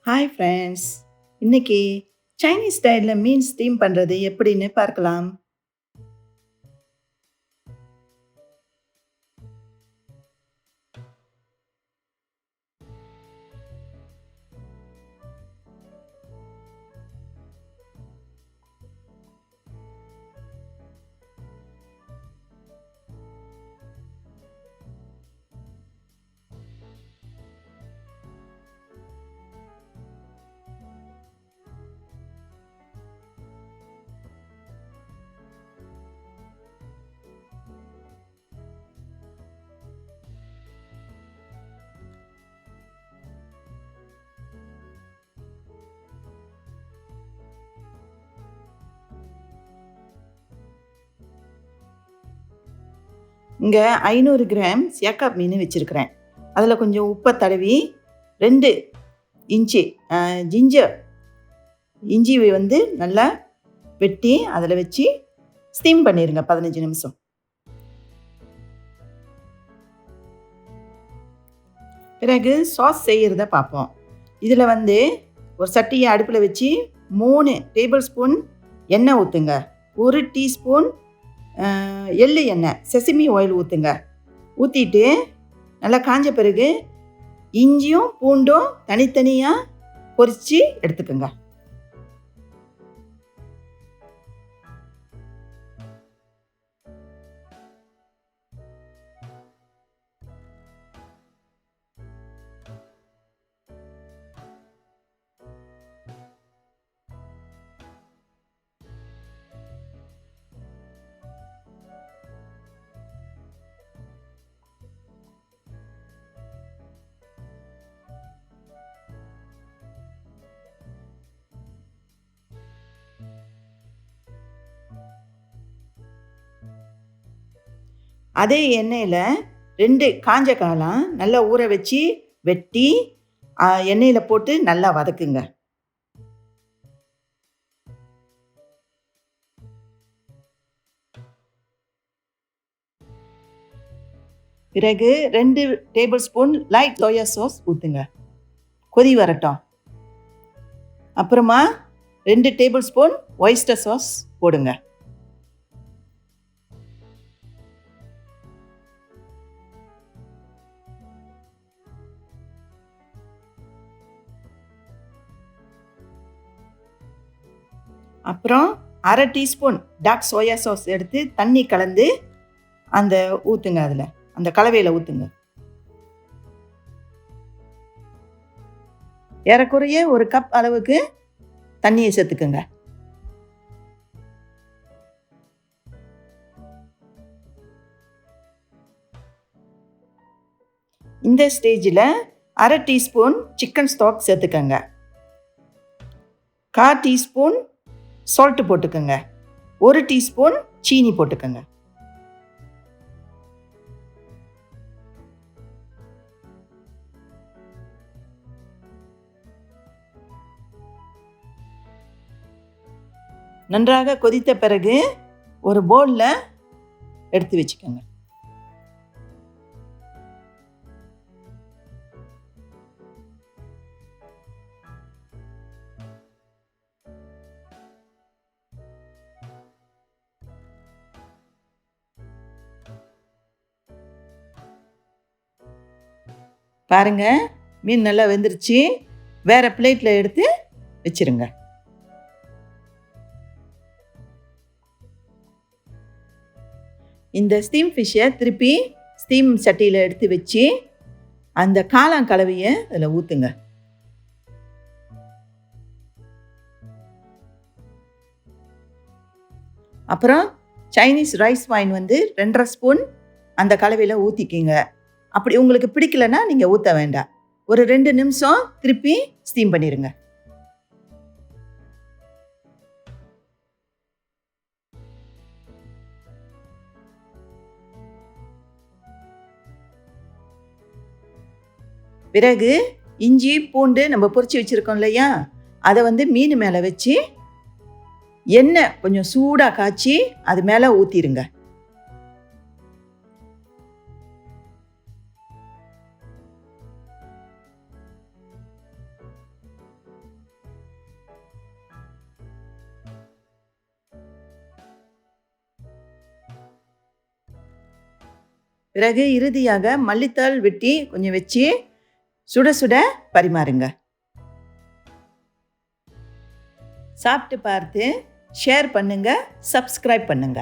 Hi friends. இன்னைக்கு Chinese ஸ்டைலில் மீன் steam பண்ணுறது எப்படின்னு பார்க்கலாம். இங்கே 500 கிராம் சியாக்காப் மீன் வச்சுருக்கிறேன். அதில் கொஞ்சம் உப்பை தடவி 2 இன்ச்சு இஞ்சி நல்லா வெட்டி அதில் வச்சு ஸ்டீம் பண்ணிடுங்க 15 நிமிஷம். பிறகு சாஸ் செய்கிறத பார்ப்போம். இதில் ஒரு சட்டியை அடுப்பில் வச்சு 3 டேபிள் ஸ்பூன் எண்ணெய் ஊற்றுங்க. 1 டீஸ்பூன் எள்ளு எண்ணெய் செசமி ஆயில் ஊற்றுங்க. ஊற்றிட்டு நல்லா காஞ்ச பிறகு இஞ்சியும் பூண்டும் தனித்தனியாக பொரித்து எடுத்துக்கோங்க. அதே எண்ணெயில் 2 காஞ்ச காளான் நல்லா ஊற வச்சு வெட்டி எண்ணெயில் போட்டு நல்லா வதக்குங்க. பிறகு 2 table spoon light soya sauce ஊற்றுங்க. கொதி வரட்டும். அப்புறமா 2 டேபிள் ஸ்பூன் ஒய்ஸ்டர் சாஸ் போடுங்க. அப்புறம் 1/2 டீஸ்பூன் டார்க் சோயா சாஸ் எடுத்து தண்ணி கலந்து ஊற்றுங்க. அதில் அந்த கலவையில் ஊற்றுங்க. ஏறக்குறைய 1 கப் அளவுக்கு தண்ணியை சேர்த்துக்குங்க. இந்த ஸ்டேஜில் 1/2 டீஸ்பூன் சிக்கன் ஸ்டாக் சேர்த்துக்கங்க. 1/4 டீஸ்பூன் சால்ட்டு போட்டுக்கோங்க. 1 டீஸ்பூன் சீனி போட்டுக்கோங்க. நன்றாக கொதித்த பிறகு ஒரு பவுலில் எடுத்து வச்சுக்கோங்க. பாருங்க, மீன் நல்லா வெந்துருச்சு. வேற பிளேட்டில் எடுத்து வச்சிருங்க. இந்த ஸ்டீம் ஃபிஷ்ஷை திருப்பி ஸ்டீம் சட்டியில் எடுத்து வச்சு அந்த காளான் கலவையை அதில் ஊற்றுங்க. அப்புறம் சைனீஸ் ரைஸ் வைன் 2.5 ஸ்பூன் அந்த கலவையில் ஊற்றிக்கிங்க. அப்படி உங்களுக்கு பிடிக்கலன்னா நீங்கள் ஊற்ற வேண்டாம். ஒரு 2 நிமிஷம் திருப்பி ஸ்டீம் பண்ணிடுங்க. பிறகு இஞ்சி பூண்டு நம்ம பொரிச்சு வச்சுருக்கோம் இல்லையா, அதை மீன் மேலே வச்சு எண்ணெய் கொஞ்சம் சூடாக காய்ச்சி அது மேலே ஊற்றிடுங்க. பிறகு இறுதியாக மல்லித்தூள் வெட்டி கொஞ்சம் வச்சு சுட சுட பரிமாறுங்க. சாப்பிட்டு பார்த்து ஷேர் பண்ணுங்க, சப்ஸ்கிரைப் பண்ணுங்க.